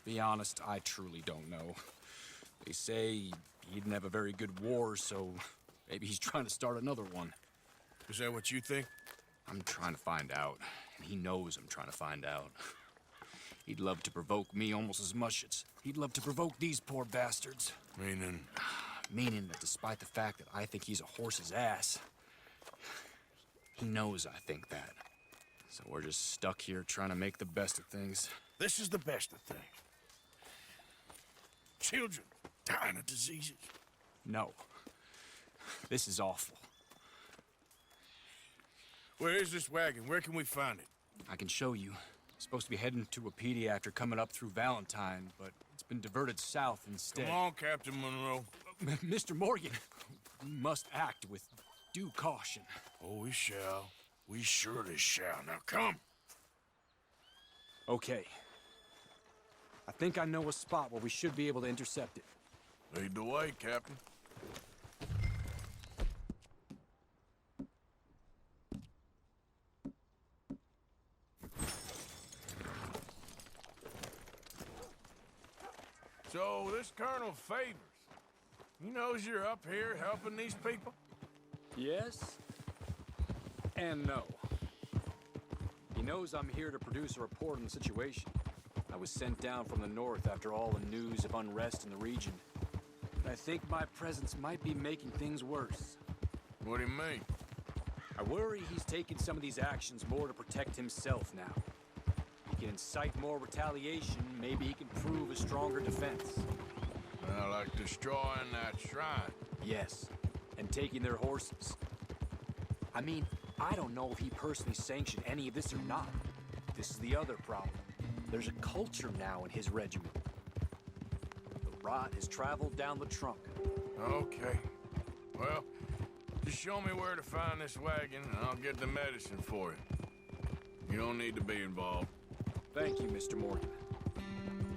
Be honest, I truly don't know. They say he didn't have a very good war, so maybe he's trying to start another one. Is that what you think? I'm trying to find out, and he knows I'm trying to find out. He'd love to provoke me almost as much as he'd love to provoke these poor bastards. Meaning? Meaning that despite the fact that I think he's a horse's ass, he knows I think that. So we're just stuck here trying to make the best of things. This is the best of things. Children dying of diseases. No. This is awful. Where is this wagon? Where can we find it? I can show you. Supposed to be heading to Wapiti after coming up through Valentine, but it's been diverted south instead. Come on, Captain Monroe. Mr. Morgan, we must act with due caution. Oh, we shall. We surely shall. Now come. Okay. I think I know a spot where we should be able to intercept it. Lead the way, Captain. So, this Colonel Favors, he knows you're up here helping these people? Yes and no. He knows I'm here to produce a report on the situation. I was sent down from the north after all the news of unrest in the region. But I think my presence might be making things worse. What do you mean? I worry he's taking some of these actions more to protect himself now. He can incite more retaliation, maybe he can prove a stronger defense. Like destroying that shrine. Yes, and taking their horses. I mean, I don't know if he personally sanctioned any of this or not. This is the other problem. There's a culture now in his regiment. The rot has traveled down the trunk. Okay. Well, just show me where to find this wagon, and I'll get the medicine for you. You don't need to be involved. Thank you, Mr. Morgan.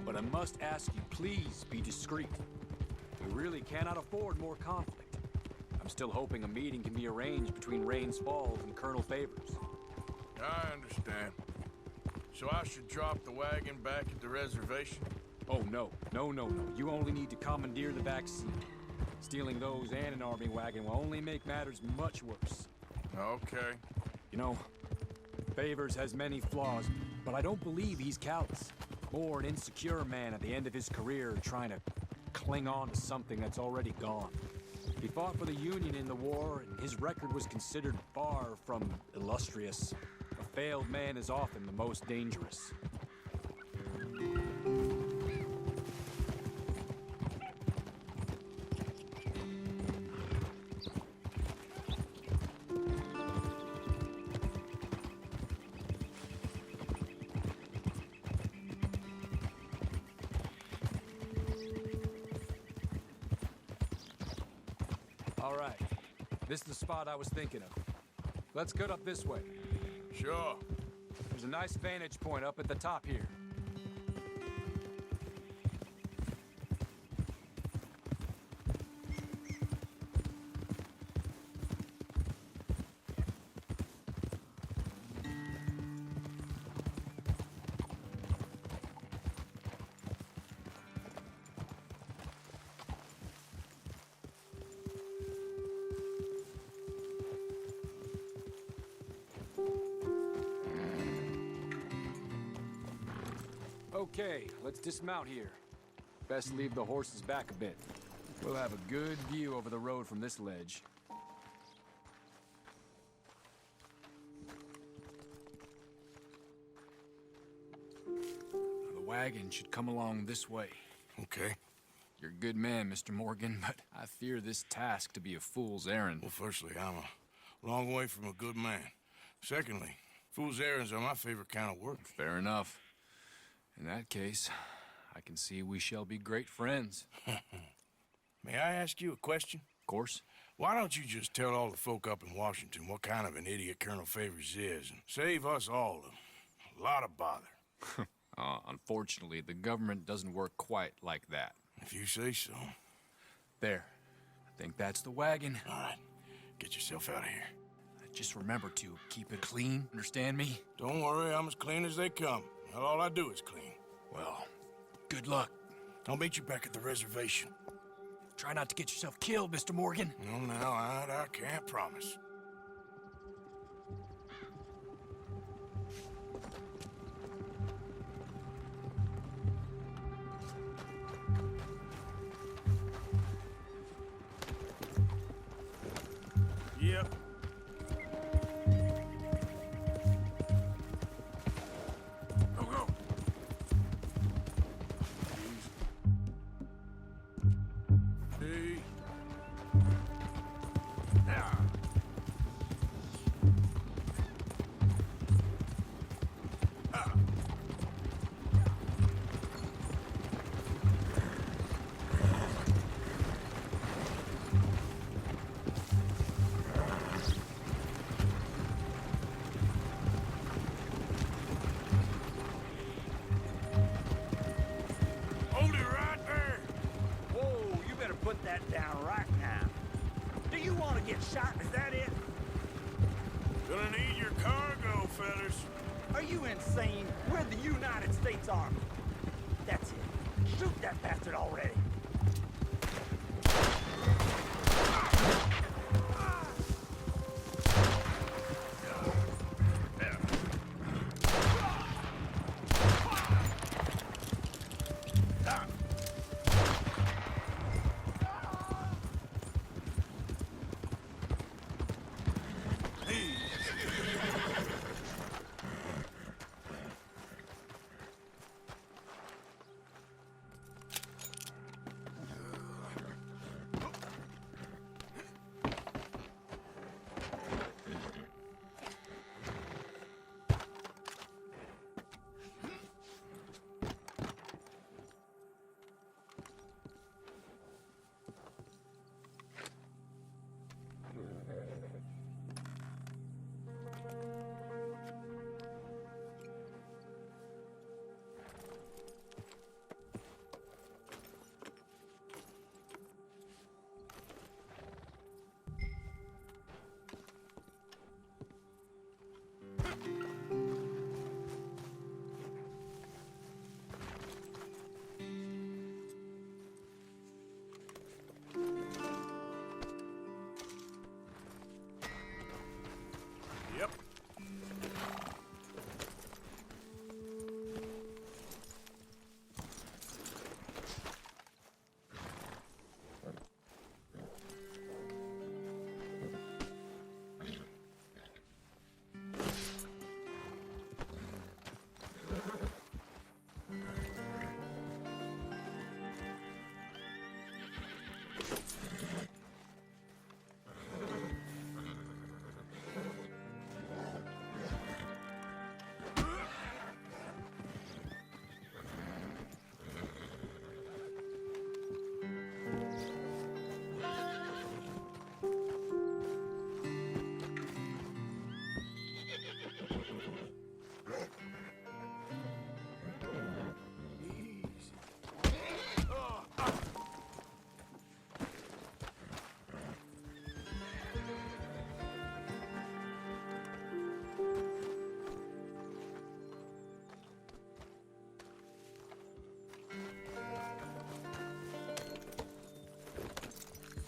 But I must ask you, please be discreet. We really cannot afford more conflict. I'm still hoping a meeting can be arranged between Rains Falls and Colonel Favors. I understand. So I should drop the wagon back at the reservation? Oh, no. No. You only need to commandeer the back seat. Stealing those and an army wagon will only make matters much worse. Okay. You know, Favors has many flaws, but I don't believe he's callous. More an insecure man at the end of his career trying to cling on to something that's already gone. He fought for the Union in the war, and his record was considered far from illustrious. A failed man is often the most dangerous. All right. This is the spot I was thinking of. Let's get up this way. Sure. There's a nice vantage point up at the top here. Okay, let's dismount here. Best leave the horses back a bit. We'll have a good view over the road from this ledge. The wagon should come along this way. Okay. You're a good man, Mr. Morgan, but I fear this task to be a fool's errand. Well, firstly, I'm a long way from a good man. Secondly, fool's errands are my favorite kind of work. Fair enough. In that case, I can see we shall be great friends. May I ask you a question? Of course. Why don't you just tell all the folk up in Washington what kind of an idiot Colonel Favors is and save us all a lot of bother? Unfortunately, the government doesn't work quite like that. If you say so. There. I think that's the wagon. All right. Get yourself out of here. Just remember to keep it clean, understand me? Don't worry, I'm as clean as they come. Not all I do is clean. Well, good Good luck. I'll meet you back at the reservation. Try not to get yourself killed, Mr. Morgan. No, no, I can't promise. Yep. Go, go. Easy. Yeah. Hold it right there. Whoa, you better put that down right now. Do you want to get shot? Is that it? Gonna need your cargo, fellas. Are you insane? We're the United States Army. That's it. Shoot that bastard already. Yep.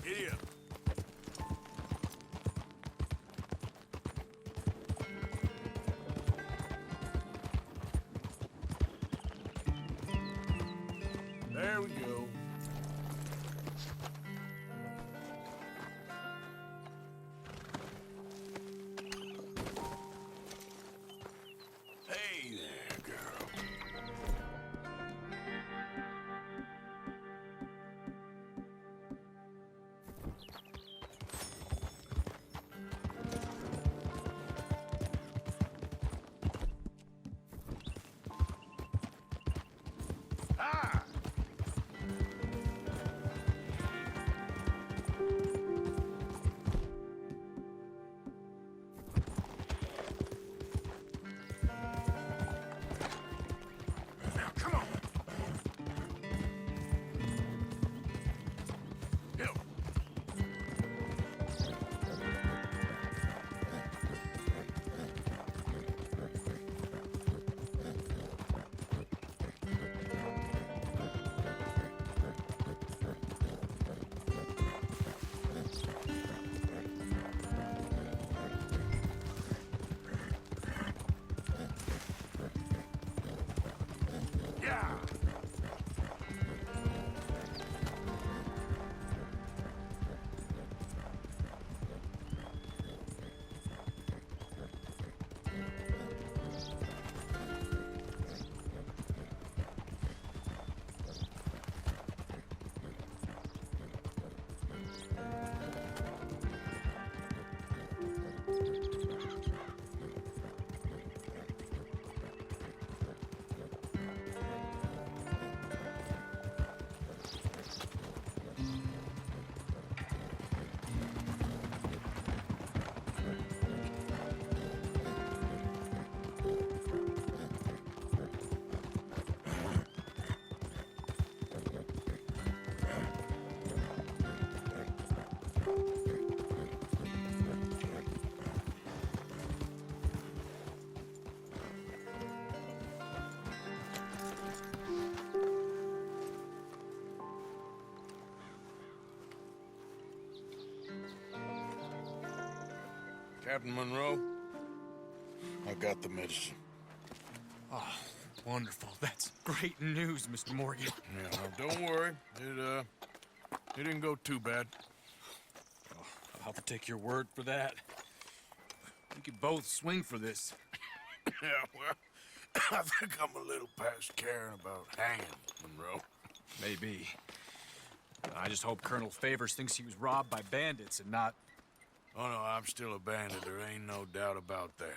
Giddy up. There we go. Hey there, girl. Ah! Captain Monroe, I got the medicine. Oh, wonderful. That's great news, Mr. Morgan. Yeah, now don't worry. It didn't go too bad. Oh, I'll have to take your word for that. We could both swing for this. Yeah, well, I think I'm a little past caring about hanging, Monroe. Maybe. I just hope Colonel Favors thinks he was robbed by bandits and not... Oh, no, I'm still a bandit. There ain't no doubt about that.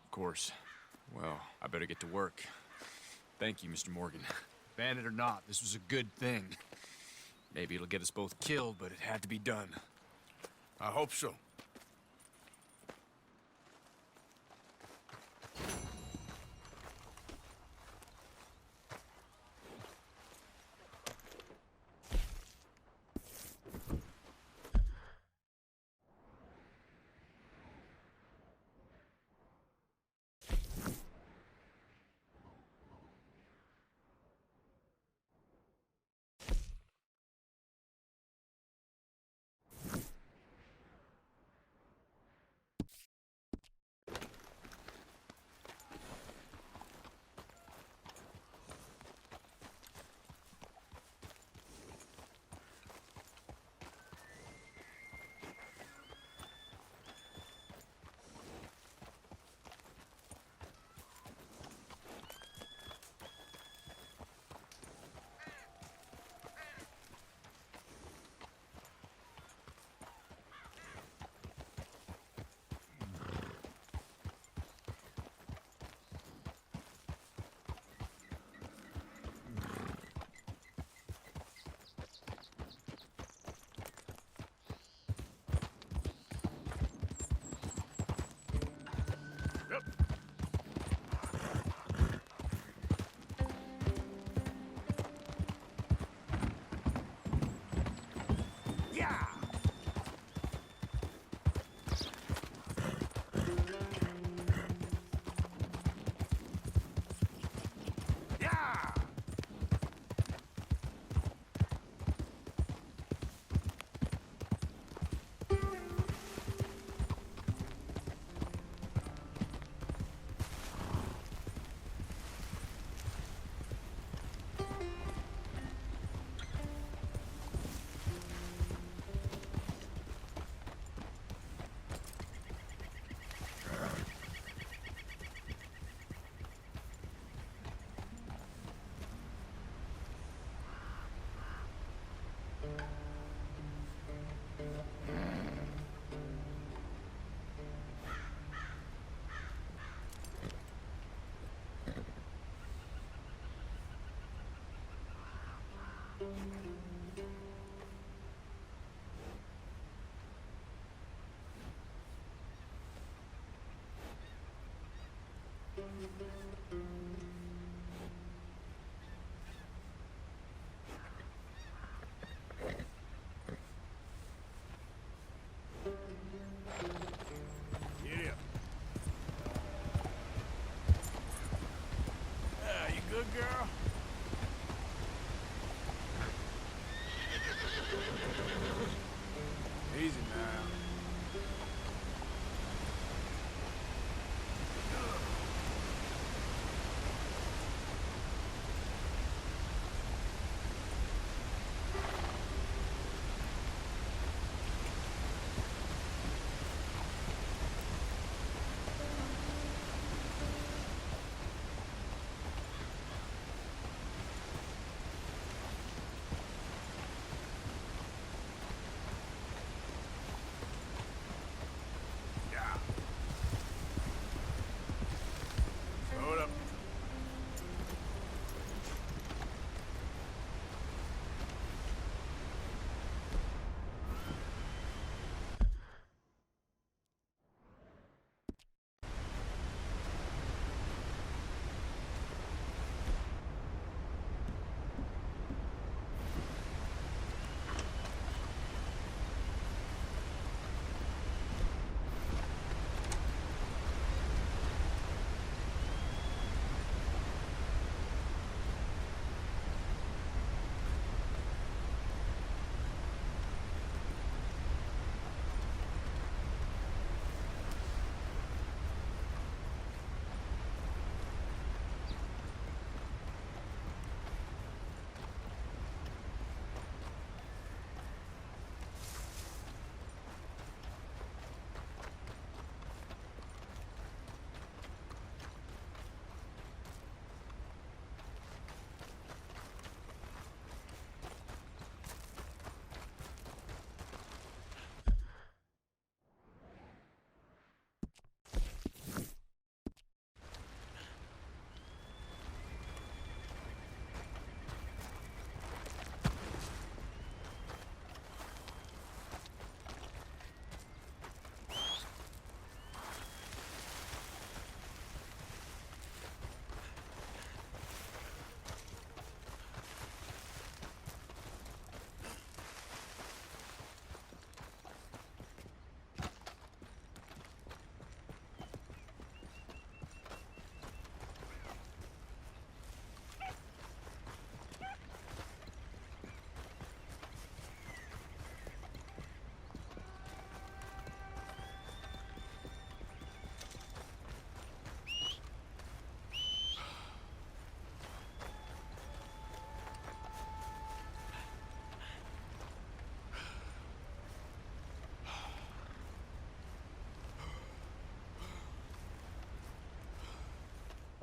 Of course. Well, I better get to work. Thank you, Mr. Morgan. Bandit or not, this was a good thing. Maybe it'll get us both killed, but it had to be done. I hope so. Yeah! Yeah! Get up. You good, girl?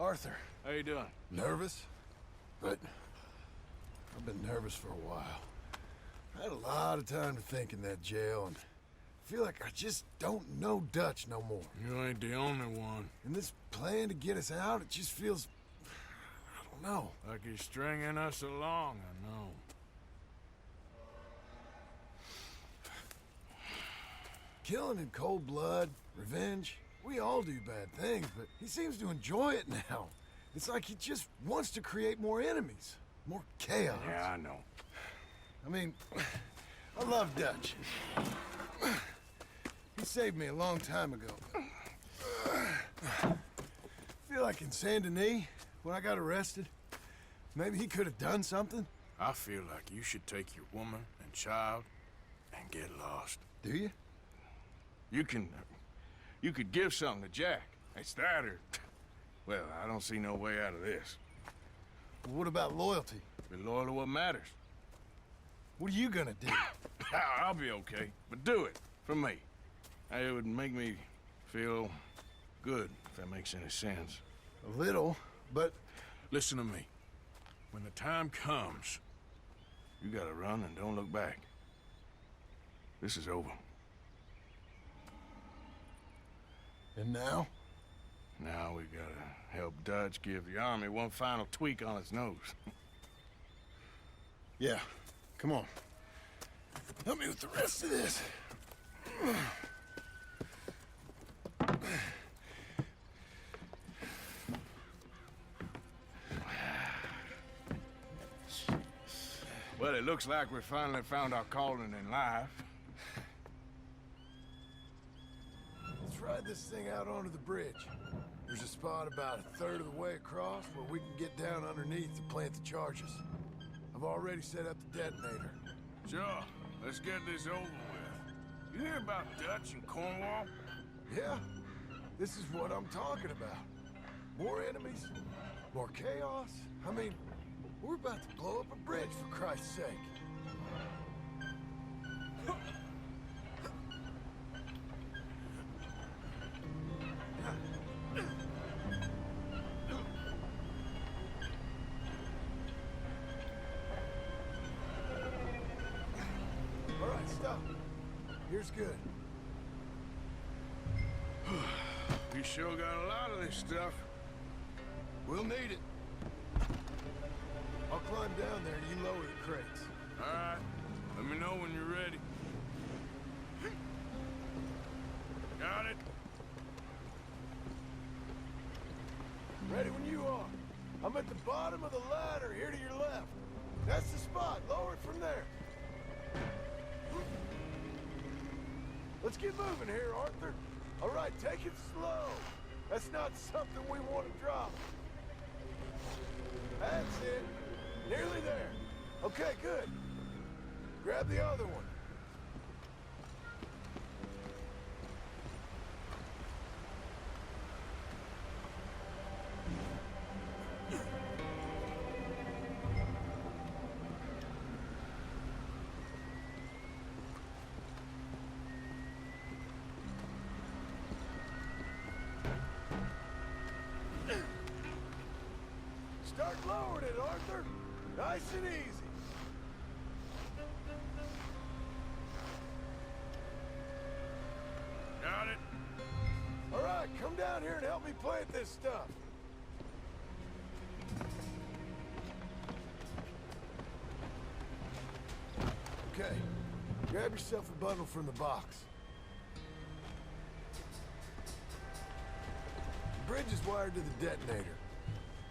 Arthur. How you doing? Nervous? But I've been nervous for a while. I had a lot of time to think in that jail, and I feel like I just don't know Dutch no more. You ain't the only one. And this plan to get us out, it just feels... I don't know. Like he's stringing us along, I know. Killing in cold blood, revenge, we all do bad things, but he seems to enjoy it now. It's like he just wants to create more enemies, more chaos. Yeah, I know. I mean, I love Dutch. He saved me a long time ago. I feel like in Saint Denis, when I got arrested, maybe he could have done something. I feel like you should take your woman and child and get lost. Do you? You could give something to Jack. It's that or... Well, I don't see no way out of this. Well, what about loyalty? Be loyal to what matters. What are you gonna do? I'll be okay, but do it for me. It would make me feel good, if that makes any sense. A little, but... Listen to me. When the time comes, you gotta run and don't look back. This is over. And now? Now we gotta help Dutch give the army one final tweak on its nose. Yeah, come on. Help me with the rest of this. Well, it looks like we finally found our calling in life. Let's ride this thing out onto the bridge. There's a spot about a third of the way across where we can get down underneath to plant the charges. I've already set up the detonator. Sure, let's get this over with. You hear about Dutch and Cornwall? Yeah, this is what I'm talking about. More enemies, more chaos. I mean, we're about to blow up a bridge, for Christ's sake. All right, stop. Here's good. You sure got a lot of this stuff. We'll need it. I'll climb down there and you lower the crates. All right. Let me know when you're ready. Got it? Ready when you are. I'm at the bottom of the ladder here to your left. That's the spot. Lower it from there. Let's get moving here, Arthur. All right, take it slow. That's not something we want to drop. That's it. Nearly there. Okay, good. Grab the other one. Start lowering it, Arthur. Nice and easy. Got it? All right, come down here and help me plant this stuff. Okay, grab yourself a bundle from the box. The bridge is wired to the detonator.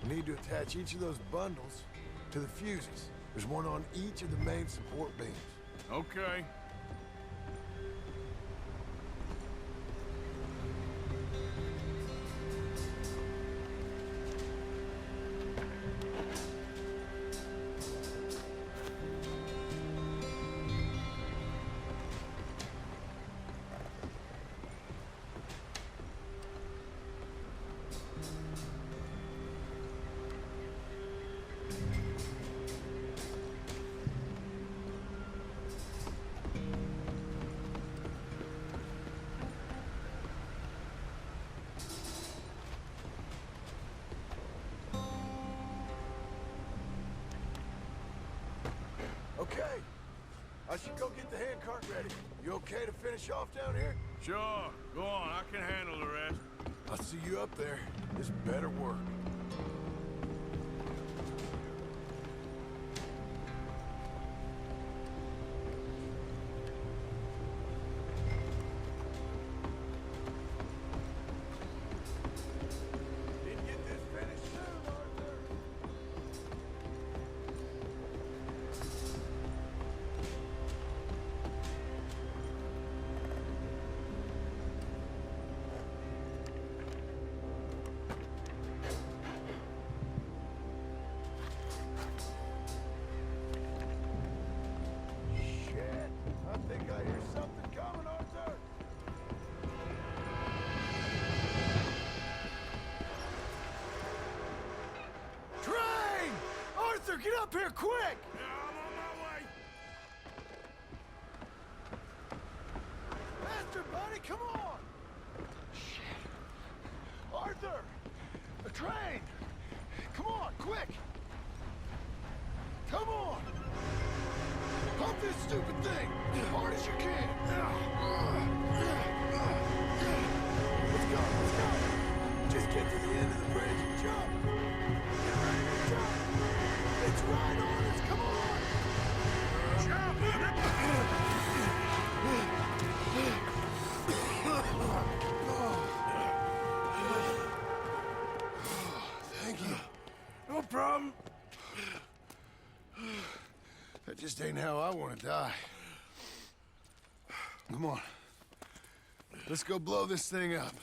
You need to attach each of those bundles to the fuses. There's one on each of the main support beams. Okay. Okay. I should go get the handcart ready. You okay to finish off down here? Sure, go on, I can handle the rest. I'll see you up there. This better work. Need to get this finished soon, Arthur. Shit! I think I hear something coming, Arthur! Train! Arthur, get up here quick! Yeah, I'm on my way. Faster, buddy, come on! Shit. Arthur! The train! Come on, quick! Come on! Pump this stupid thing as hard as you can! Let's go, let's go! Just get to the end of the bridge and jump! Get ready to jump! It's right on us, come on! Jump! Thank you. No problem. That just ain't how I want to die. Come on. Let's go blow this thing up.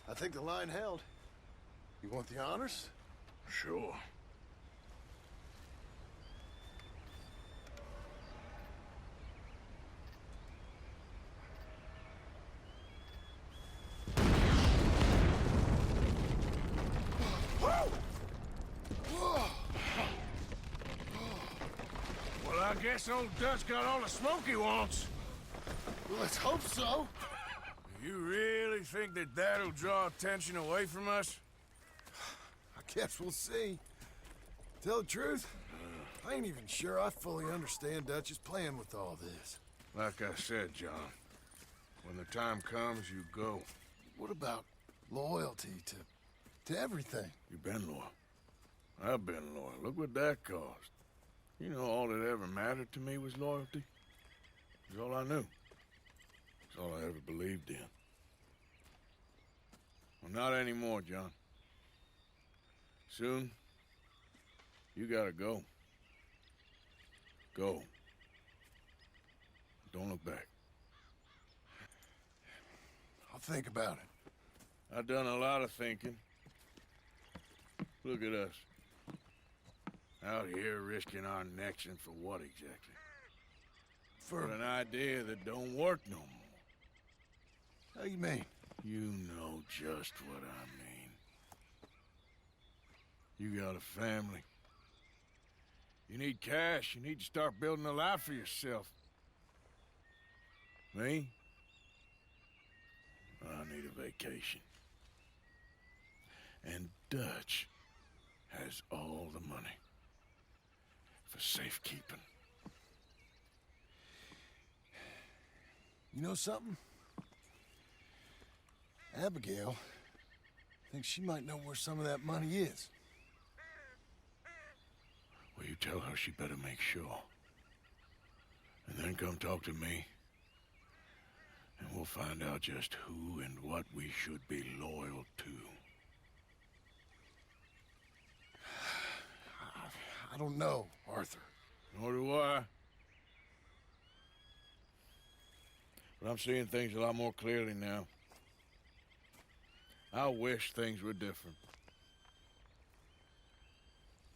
I think the line held. You want the honors? Sure. Well, I guess old Dutch got all the smoke he wants. Well, let's hope so. You really think that that'll draw attention away from us? I guess we'll see. Tell the truth, I ain't even sure I fully understand Dutch's plan with all this. Like I said, John, when the time comes, you go. What about loyalty to everything? You've been loyal. I've been loyal. Look what that cost. You know, all that ever mattered to me was loyalty. It's all I knew. It's all I ever believed in. Well, not anymore, John. Soon, you gotta go. Go. Don't look back. I'll think about it. I've done a lot of thinking. Look at us. Out here risking our necks, and for what exactly? For an idea that don't work no more. How you mean? You know just what I mean. You got a family. You need cash. You need to start building a life for yourself. Me? I need a vacation. And Dutch has all the money for safekeeping. You know something? Abigail thinks she might know where some of that money is. Well, you tell her she better make sure. And then come talk to me. And we'll find out just who and what we should be loyal to. I don't know, Arthur. Nor do I. But I'm seeing things a lot more clearly now. I wish things were different.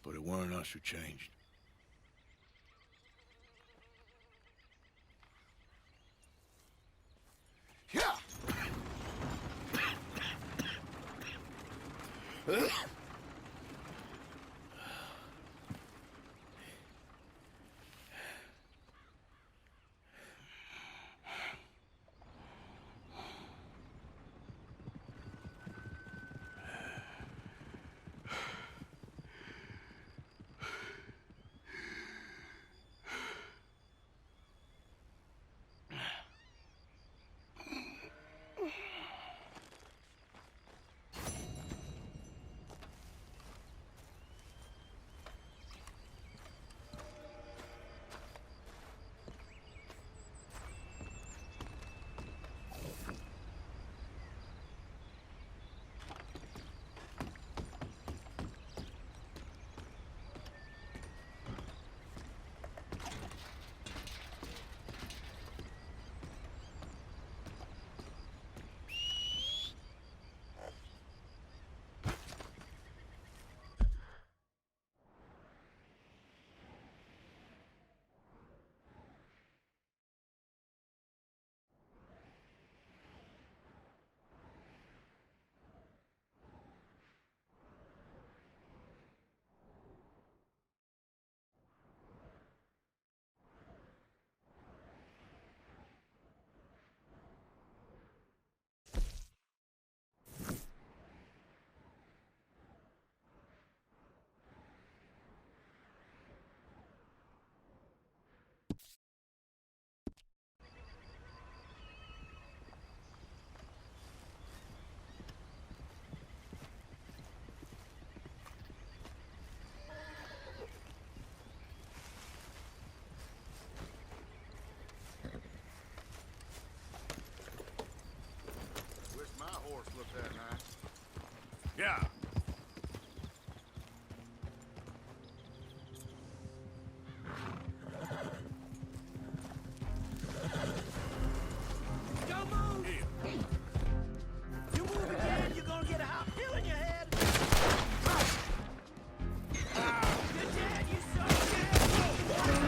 But it weren't us who changed. Yeah! Yeah. Don't move! Here. You move again, you're gonna get a hot pill in your head! You're dead, you son of a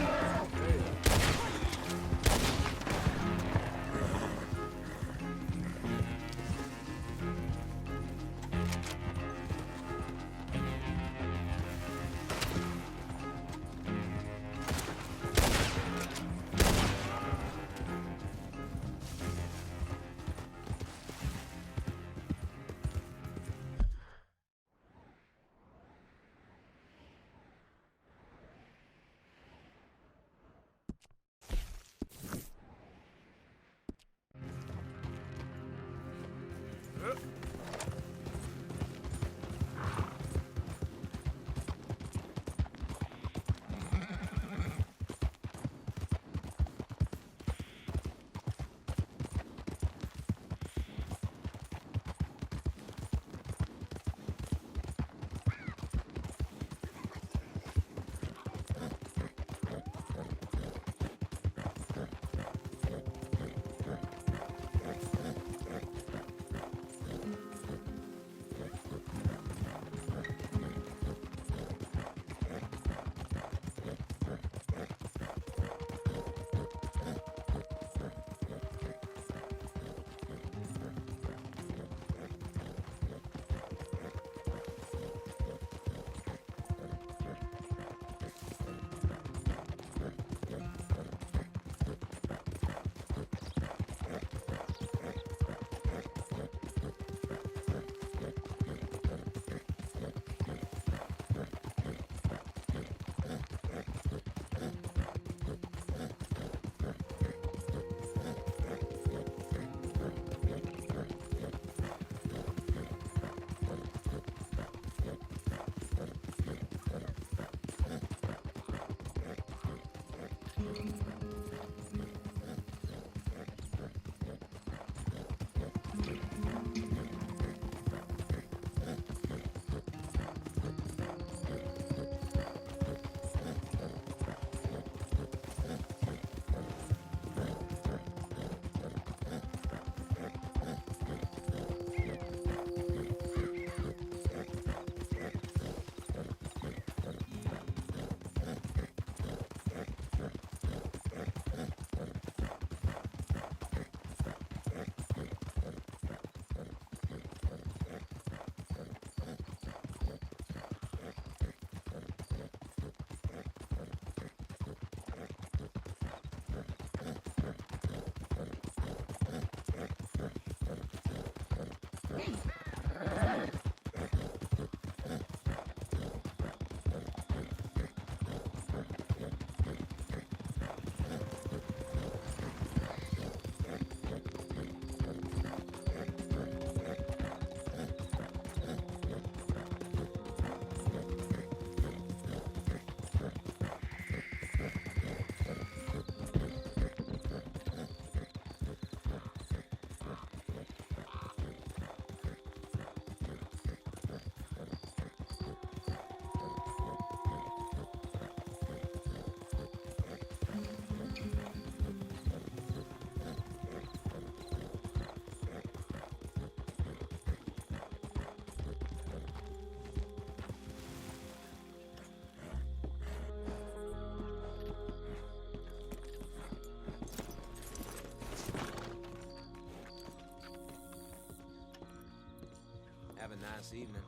Have a nice evening.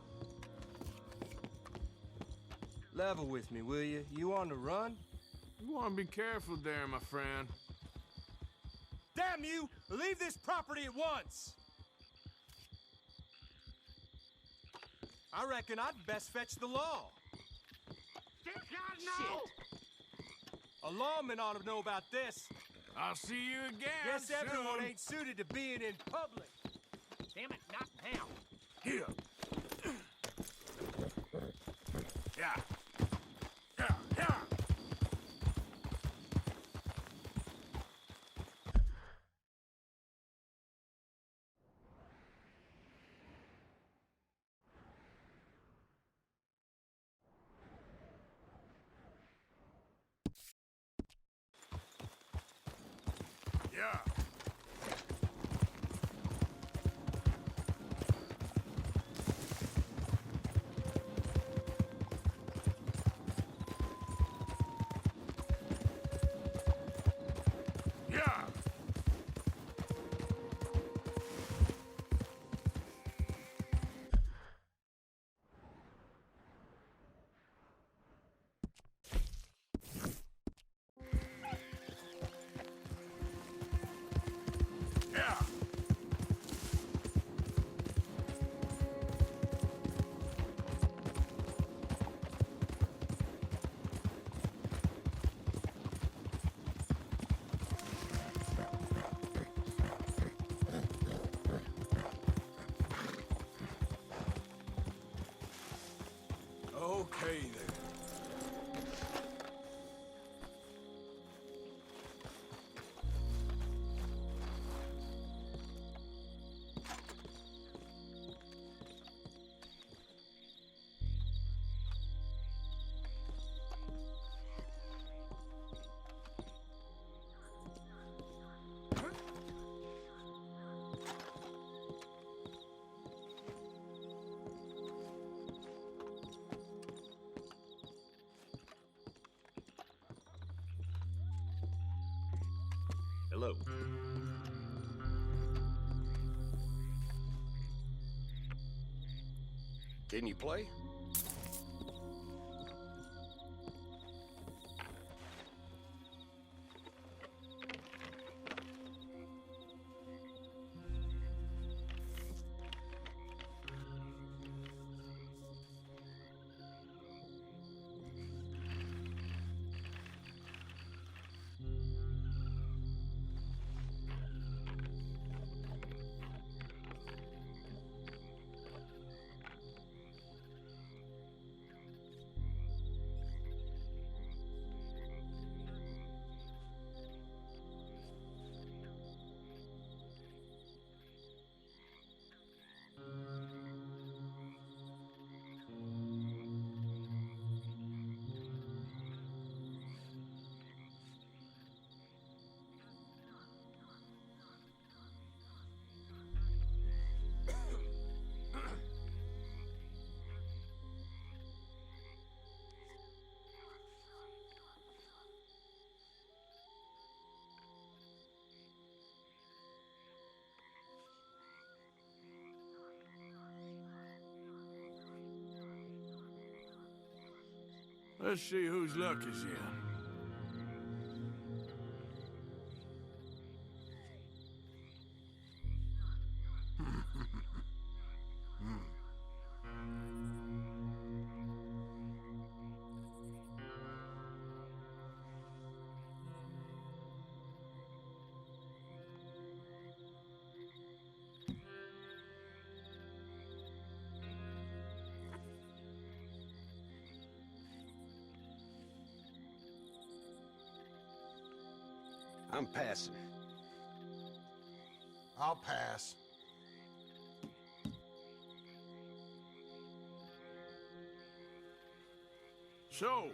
Level with me, will you? You on the run? You want to be careful there, my friend. Damn you! Leave this property at once! I reckon I'd best fetch the law. Shit! A lawman ought to know about this. I'll see you again. Guess soon. everyone ain't suited to being in public. Damn it, not now. Here. Yeah. Yeah, yeah. Yeah. Yeah. Yeah. Okay then. Hello. Can you play? Let's see whose luck is in. I'm passing. I'll pass. So,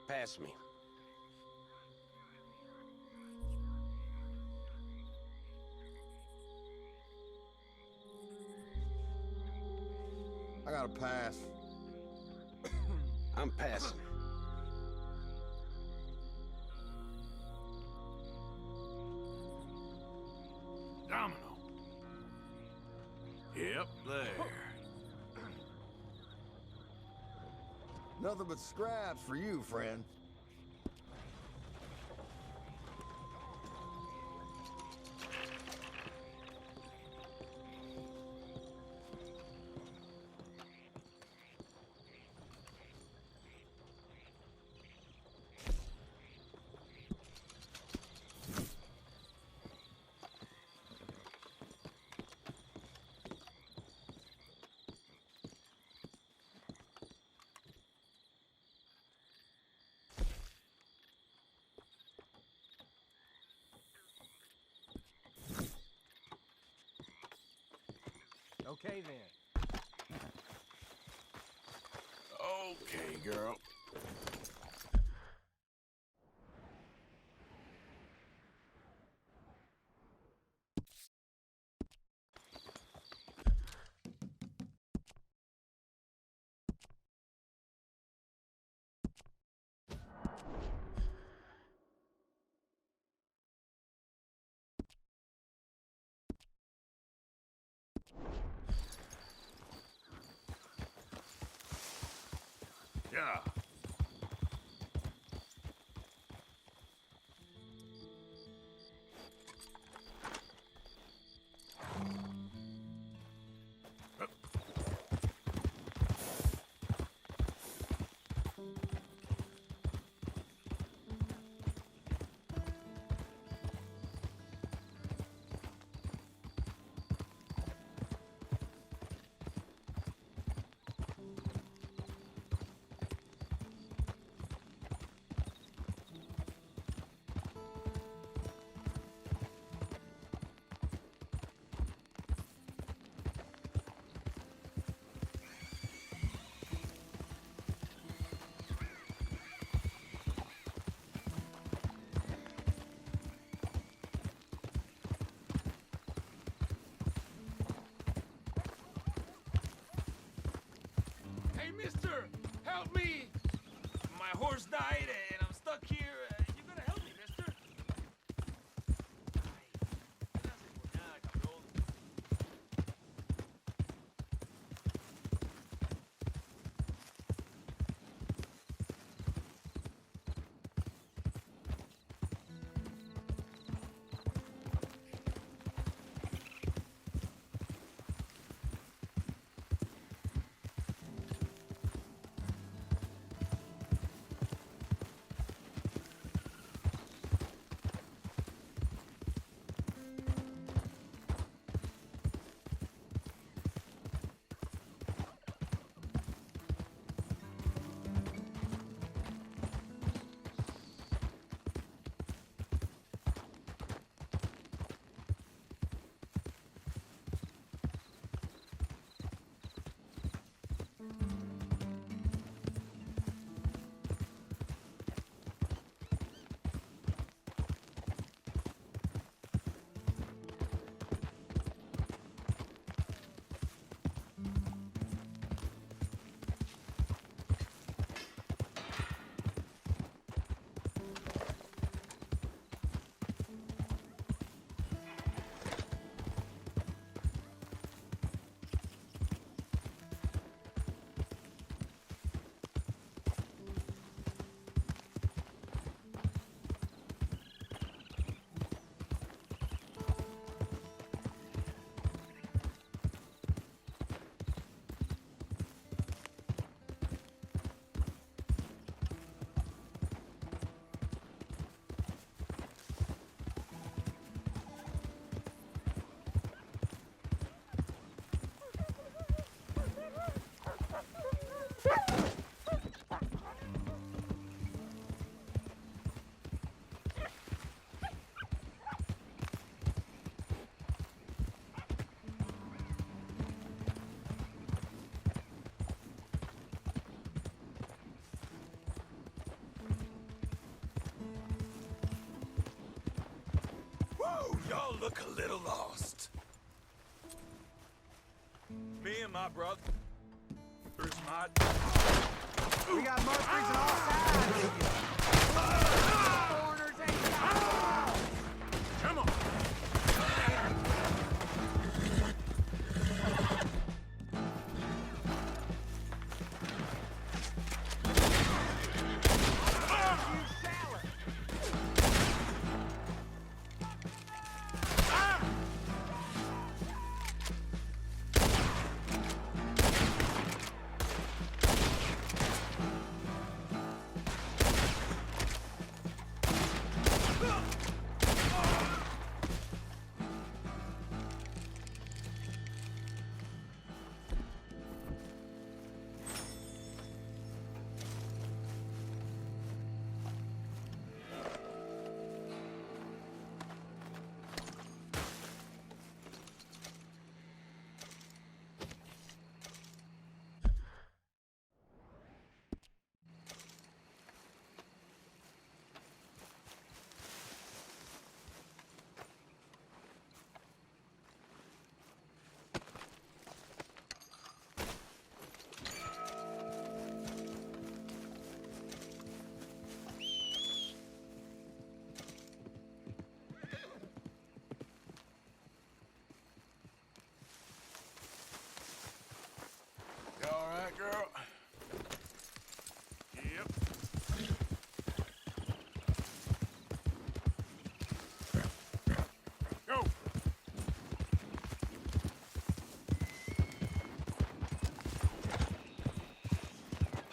Pass me. I gotta pass. I'm passing. Domino. Yep, there. Nothing but scraps for you, friend. Okay then. Okay, girl. mister! Help me! My horse died and I'm stuck here. You gotta help me, mister. Ay, gracias por nada, cabrón. Y'all look a little lost. Me and my brother. We got mercenaries on all sides. Foreigners ain't got Come on. You all right, girl? Yep. Go.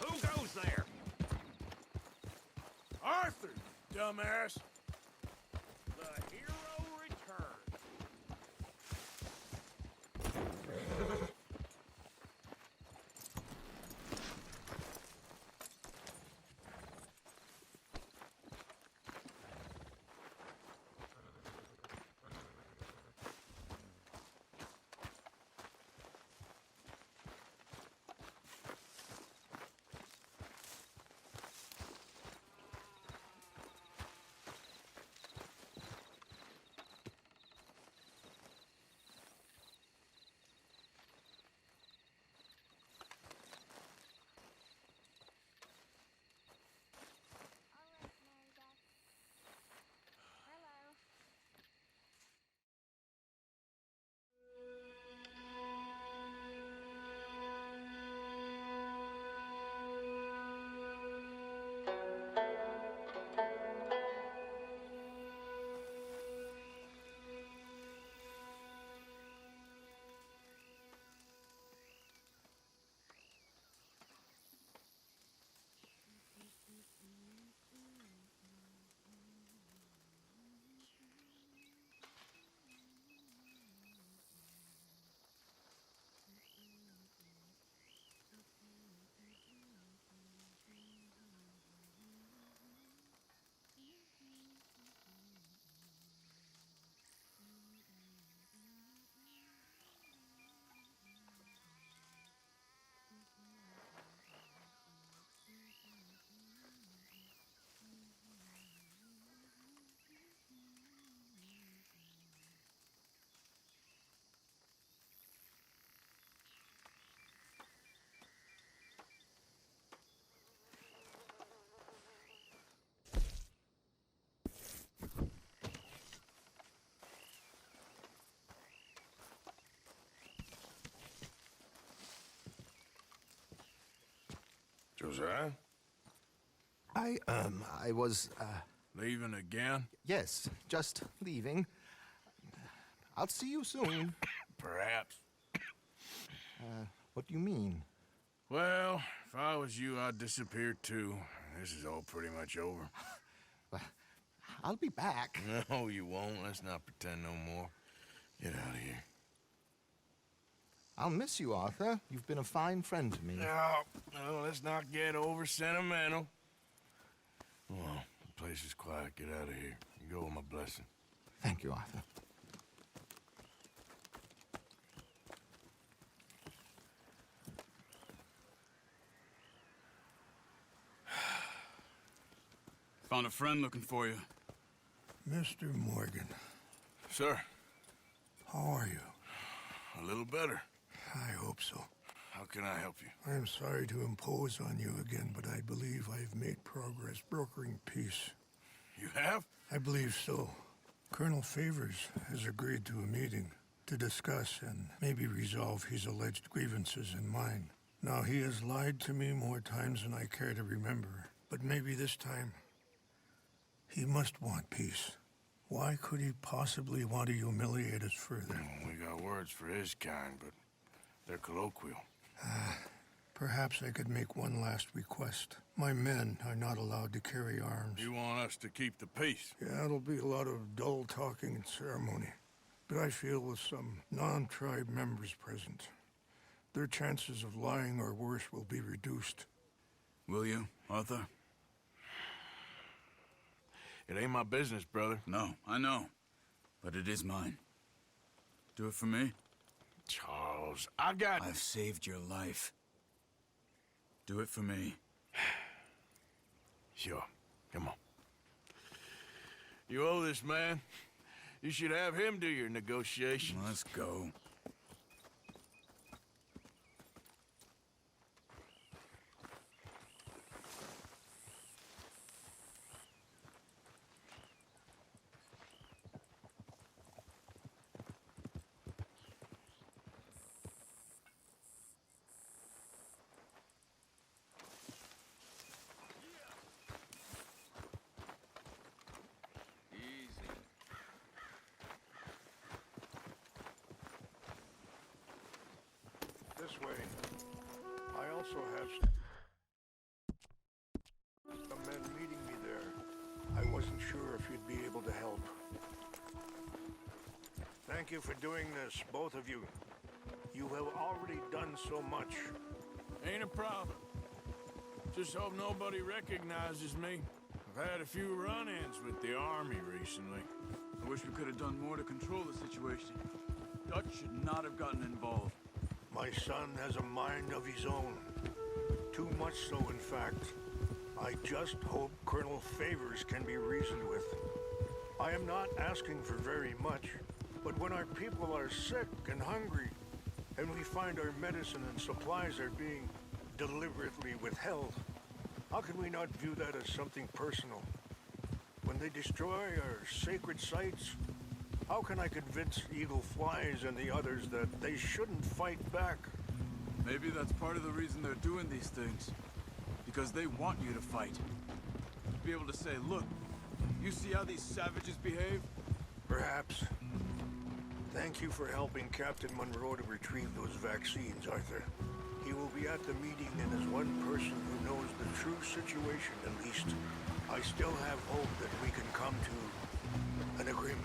Who goes there? Arthur, dumbass. The hero returns. Was I? I was, Leaving again? yes, just leaving. I'll see you soon. Perhaps. What do you mean? Well, if I was you, I'd disappear too. This is all pretty much over. I'll be back. No, you won't. Let's not pretend no more. Get out of here. I'll miss you, Arthur. You've been a fine friend to me. No, let's not get over sentimental. Well, the place is quiet. Get out of here. You go with my blessing. Thank you, Arthur. Found a friend looking for you. Mr. Morgan, Sir, how are you? a little better. I hope so. How can I help you? I am sorry to impose on you again, but I believe I've made progress brokering peace. You have? I believe so. Colonel Favors has agreed to a meeting to discuss and maybe resolve his alleged grievances and mine. Now, he has lied to me more times than I care to remember, but maybe this time he must want peace. Why could he possibly want to humiliate us further? We got words for his kind, but they're colloquial. Perhaps I could make one last request. My men are not allowed to carry arms. You want us to keep the peace? Yeah, it'll be a lot of dull talking and ceremony. But I feel with some non-tribe members present, their chances of lying or worse will be reduced. Will you, Arthur? It ain't my business, brother. No, I know. But it is mine. Do it for me? Charles, I've saved your life. Do it for me. Sure. Come on. You owe this man. You should have him do your negotiations. Let's go. This way. I also have some men meeting me there. I wasn't sure if you'd be able to help. Thank you for doing this, both of you. You have already done so much. Ain't a problem. Just hope nobody recognizes me. I've had a few run-ins with the army recently. I wish we could have done more to control the situation. Dutch should not have gotten involved. My son has a mind of his own. Too much so, in fact. I just hope Colonel Favors can be reasoned with. I am not asking for very much, but when our people are sick and hungry, and we find our medicine and supplies are being deliberately withheld, how can we not view that as something personal? When they destroy our sacred sites, how can I convince Eagle Flies and the others that they shouldn't fight back? Maybe that's part of the reason they're doing these things. Because they want you to fight. Be able to say, look, you see how these savages behave? Perhaps. Thank you for helping Captain Monroe to retrieve those vaccines, Arthur. He will be at the meeting, and as one person who knows the true situation at least, I still have hope that we can come to an agreement.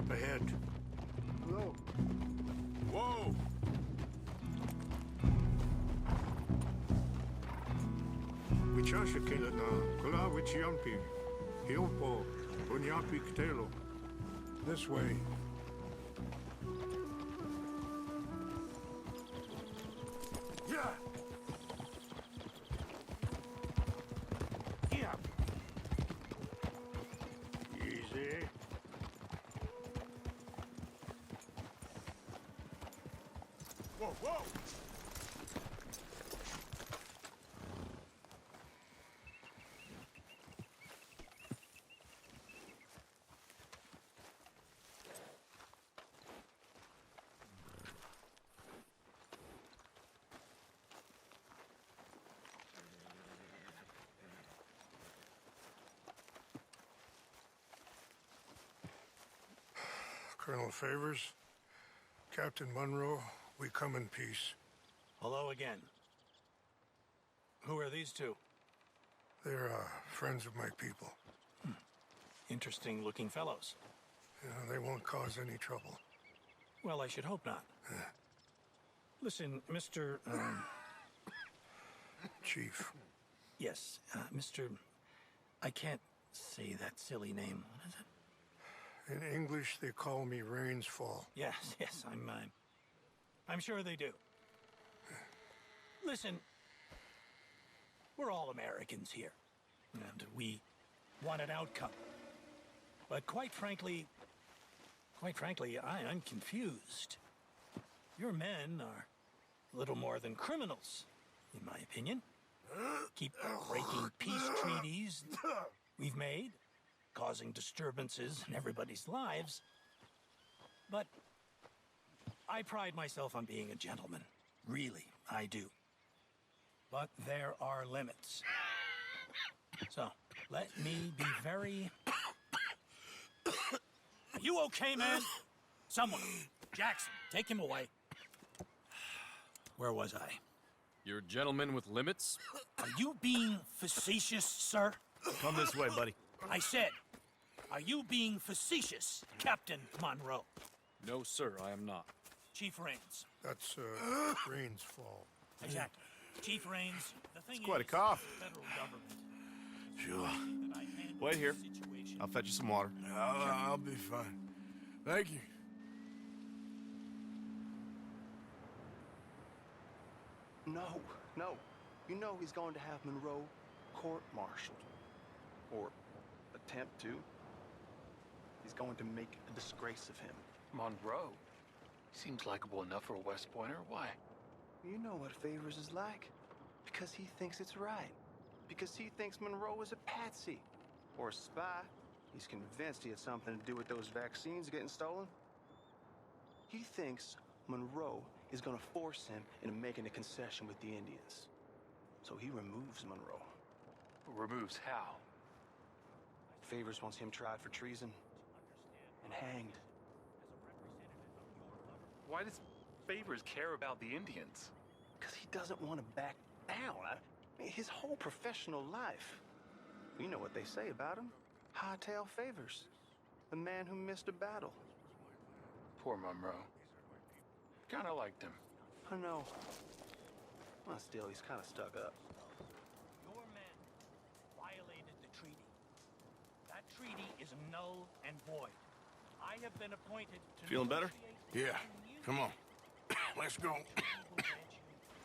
Up ahead. Hello. Whoa! Wichasha kilana, kula wichiampi, hiopo, bunyapi ktelo. This way. Yeah. Yeah. Easy. Whoa, whoa! Colonel Favors, Captain Monroe, we come in peace. Hello again. Who are these two? They're friends of my people. Interesting looking fellows. Yeah, they won't cause any trouble. Well, I should hope not. Listen, Mr. Chief. Yes, Mr. I can't say that silly name. What is it? In English, they call me Rains Fall. Yes, I'm sure they do. Listen, we're all Americans here, and we want an outcome. But quite frankly, I'm confused. Your men are little more than criminals, in my opinion. Keep breaking peace treaties we've made, causing disturbances in everybody's lives. But I pride myself on being a gentleman. Really, I do. But there are limits. So, let me be very... Are you okay, man? Someone. Jackson, take him away. Where was I? You're a gentleman with limits? Are you being facetious, sir? Come this way, buddy. I said, are you being facetious, Captain Monroe? No, sir, I am not. Chief Rains. That's Rains Fall. Exactly. Chief Rains, the thing It's quite a is, cough. the federal government. Sure. That I handle Wait here. the situation. I'll fetch you some water. I'll be fine. Thank you. No. You know he's going to have Monroe court-martialed. Or attempt to. He's going to make a disgrace of him. Monroe? Seems likable enough for a West Pointer. Why? You know what Favors is like. Because he thinks it's right. Because he thinks Monroe is a patsy. Or a spy. He's convinced he had something to do with those vaccines getting stolen. He thinks Monroe is gonna force him into making a concession with the Indians. So he removes Monroe. Removes how? Favors wants him tried for treason and hanged. Why does Favors care about the Indians? Because he doesn't want to back down. I mean, his whole professional life. You know what they say about him. Hightail Favors. The man who missed a battle. Poor Monroe. Kinda liked him. I know. Well, still, he's kind of stuck up. Your men violated the treaty. That treaty is null and void. I have been appointed to... Feeling better? Yeah. Come on. Let's go.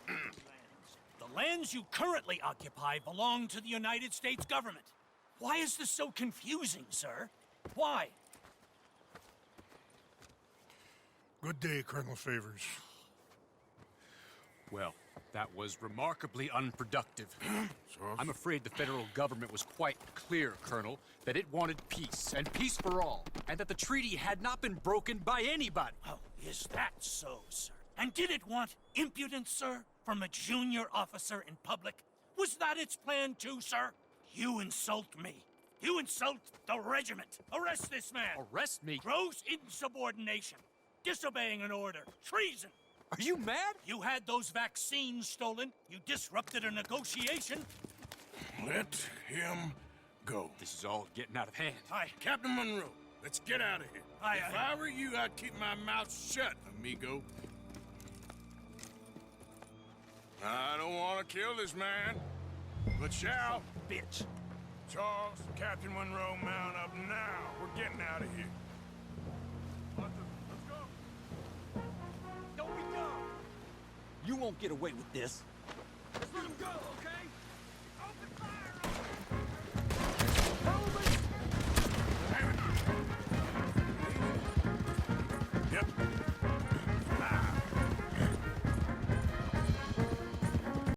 The lands you currently occupy belong to the United States government. Why is this so confusing, sir? Why? Good day, Colonel Favors. Well, that was remarkably unproductive. I'm afraid the federal government was quite clear, Colonel, that it wanted peace, and peace for all, and that the treaty had not been broken by anybody. Oh, is that so, sir? And did it want impudence, sir, from a junior officer in public? Was that its plan too, sir? You insult me. You insult the regiment. Arrest this man. Arrest me? Gross insubordination. Disobeying an order. Treason. Are you mad? You had those vaccines stolen. You disrupted a negotiation. Let him go. This is all getting out of hand. Hi. Captain Monroe, Let's get out of here. If I were you, I'd keep my mouth shut, amigo. I don't want to kill this man, but shall. Bitch. Charles, Captain Monroe, mount up now. We're getting out of here. Let's go. Don't be dumb. You won't get away with this. Let's let him go.